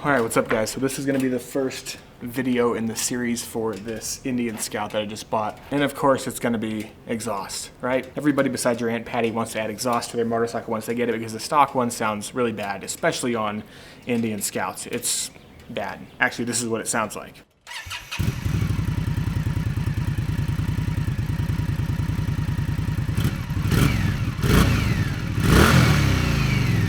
Alright, what's up guys? So this is going to be the first video in the series for this Indian Scout that I just bought. And of course it's going to be exhaust, right? Everybody besides your Aunt Patty wants to add exhaust to their motorcycle once they get it because the stock one sounds really bad, especially on Indian Scouts. It's bad. Actually, this is what it sounds like.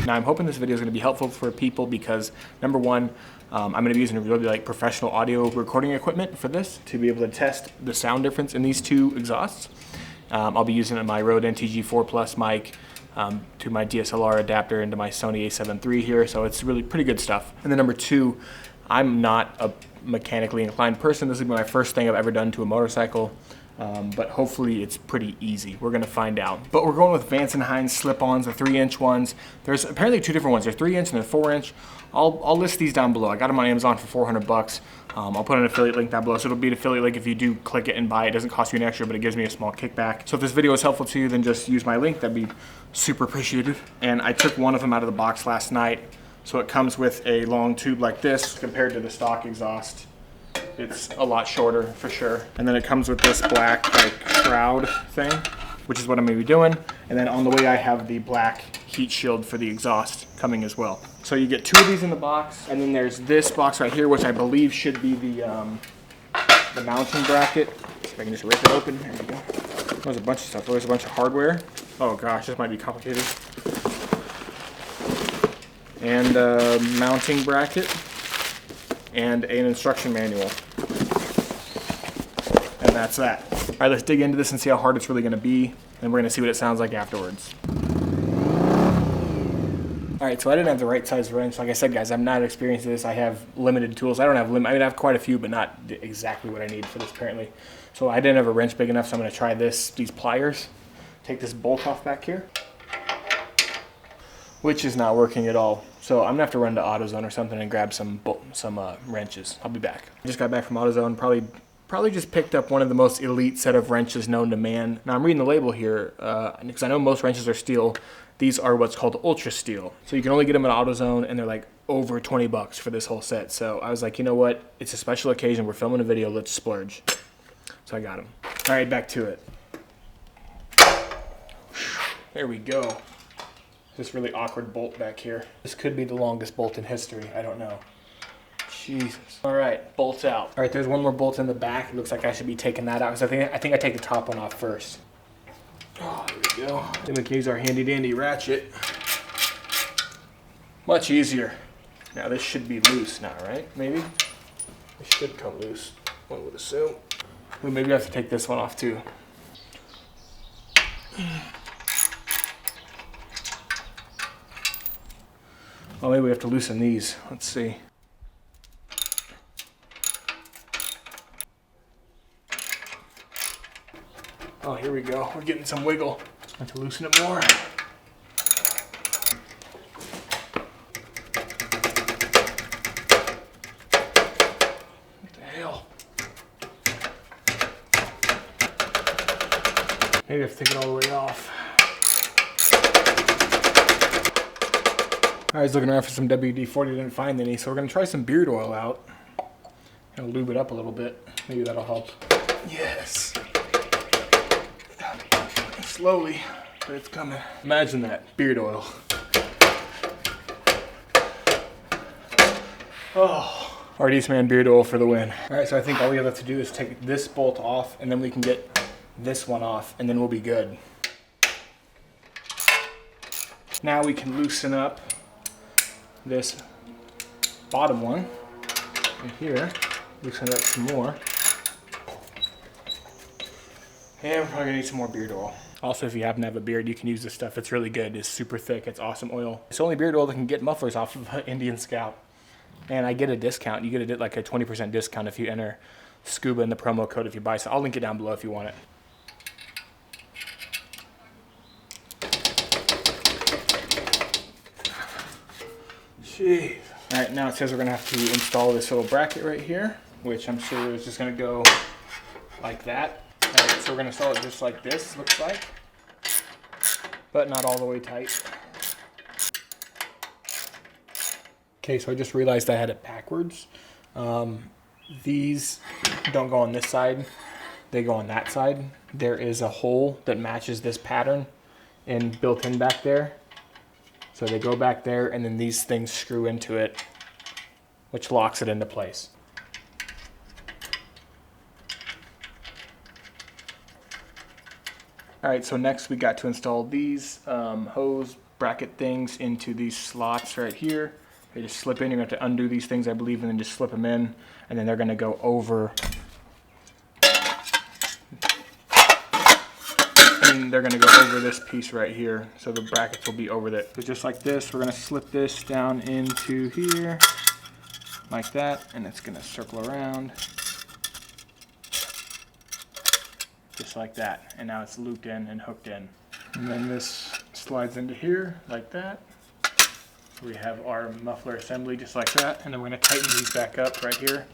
Now I'm hoping this video is going to be helpful for people because number one, I'm going to be using really professional audio recording equipment for this to be able to test the sound difference in these two exhausts. I'll be using my Rode NTG 4 Plus mic to my DSLR adapter into my Sony a7 III here, so it's really pretty good stuff. And then number two, I'm not a mechanically inclined person. This will be my first thing I've ever done to a motorcycle. But hopefully it's pretty easy. We're gonna find out. But we're going with Vance Hines slip-ons, the 3-inch ones. There's apparently two different ones. There's 3-inch and they're 4-inch. I'll list these down below. I got them on Amazon for 400 bucks. I'll put an affiliate link down below. So it'll be an affiliate link if you do click it and buy it. It doesn't cost you an extra, but it gives me a small kickback. So if this video is helpful to you, then just use my link. That'd be super appreciated. And I took one of them out of the box last night. So it comes with a long tube like this compared to the stock exhaust. It's a lot shorter for sure. And then it comes with this black shroud thing, which is what I'm gonna be doing. And then on the way I have the black heat shield for the exhaust coming as well. So you get two of these in the box, and then there's this box right here, which I believe should be the mounting bracket. See if I can just rip it open. There you go. There's a bunch of stuff. There's a bunch of hardware. Oh gosh, this might be complicated. And a mounting bracket. And an instruction manual. And that's that. All right, let's dig into this and see how hard it's really gonna be, and we're gonna see what it sounds like afterwards. All right, so I didn't have the right size wrench. Like I said, guys, I'm not experienced in this. I have limited tools. I have quite a few, but not exactly what I need for this apparently. So I didn't have a wrench big enough, so I'm gonna try these pliers. Take this bolt off back here, which is not working at all. So I'm gonna have to run to AutoZone or something and grab some wrenches. I'll be back. I just got back from AutoZone, probably just picked up one of the most elite set of wrenches known to man. Now I'm reading the label here, because I know most wrenches are steel. These are what's called ultra steel. So you can only get them at AutoZone, and they're like over 20 bucks for this whole set. So I was like, you know what? It's a special occasion. We're filming a video, let's splurge. So I got them. All right, back to it. There we go. This really awkward bolt back here. This could be the longest bolt in history. I don't know. Jesus. All right, bolts out. All right, there's one more bolt in the back. It looks like I should be taking that out because I think I take the top one off first. Oh, there we go. Then we can use our handy dandy ratchet. Much easier. Now this should be loose now, right? Maybe? It should come loose, one would assume. Well, maybe I have to take this one off too. Oh, maybe we have to loosen these. Let's see. Oh, here we go. We're getting some wiggle. I have to loosen it more. What the hell? Maybe I have to take it all the way off. I was looking around for some WD-40, didn't find any, so we're gonna try some beard oil out. Gonna lube it up a little bit. Maybe that'll help. Yes. Slowly, but it's coming. Imagine that, beard oil. Oh, Artie's Man beard oil for the win. All right, so I think all we have to do is take this bolt off, and then we can get this one off, and then we'll be good. Now we can loosen up this bottom one right here, loosen it up some more, and we're probably gonna need some more beard oil. Also, if you happen to have a beard, you can use this stuff. It's really good. It's super thick. It's awesome oil. It's the only beard oil that can get mufflers off of an Indian Scout. And I get a discount. You get like a 20% discount if you enter SCUBA in the promo code if you buy. So I'll link it down below if you want it. Jeez. All right, now it says we're gonna have to install this little bracket right here, which I'm sure is just gonna go like that. All right, so we're gonna install it just like this, looks like, but not all the way tight. Okay, so I just realized I had it backwards. These don't go on this side, they go on that side. There is a hole that matches this pattern and built in back there. So they go back there and then these things screw into it, which locks it into place. All right, so next we got to install these hose bracket things into these slots right here. They just slip in. You're going to have to undo these things, I believe, and then just slip them in. And then they're going to go over. And they're going to go over this piece right here. So the brackets will be over that. So just like this, we're going to slip this down into here. Like that. And it's going to circle around. Just like that. And now it's looped in and hooked in. And then this slides into here like that. We have our muffler assembly just like that, and then we're going to tighten these back up right here.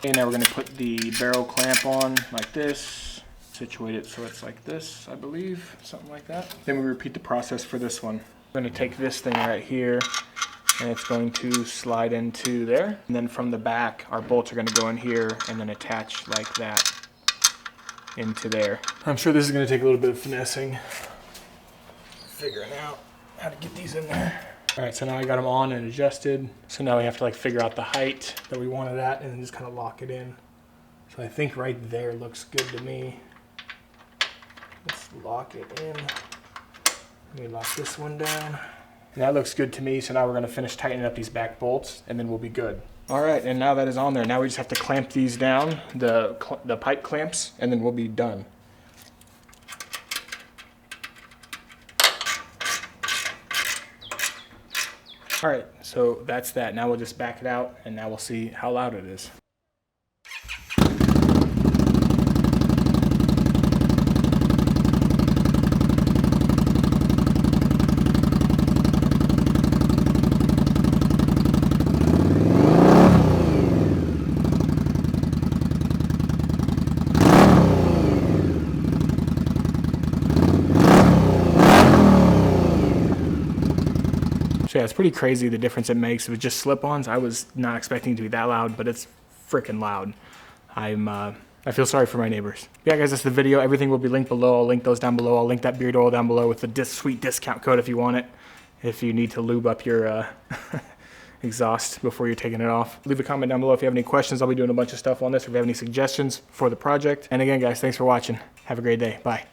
And now we're going to put the barrel clamp on like this, situate it so it's like this, I believe, something like that. Then we repeat the process for this one. We're going to take this thing right here, and it's going to slide into there. And then from the back, our bolts are going to go in here and then attach like that into there. I'm sure this is going to take a little bit of finessing. Figuring out how to get these in there. All right, so now I got them on and adjusted. So now we have to like figure out the height that we want it at and then just kind of lock it in. So I think right there looks good to me. Let's lock it in. Let me lock this one down. And that looks good to me. So now we're gonna finish tightening up these back bolts and then we'll be good. All right, and now that is on there, now we just have to clamp these down, the pipe clamps, and then we'll be done. All right, so that's that. Now we'll just back it out and now we'll see how loud it is. So yeah, it's pretty crazy the difference it makes. With just slip-ons, I was not expecting it to be that loud, but it's freaking loud. I feel sorry for my neighbors. Yeah, guys, that's the video. Everything will be linked below. I'll link those down below. I'll link that beard oil down below with the sweet discount code if you want it. If you need to lube up your exhaust before you're taking it off. Leave a comment down below if you have any questions. I'll be doing a bunch of stuff on this, or if you have any suggestions for the project. And again, guys, thanks for watching. Have a great day. Bye.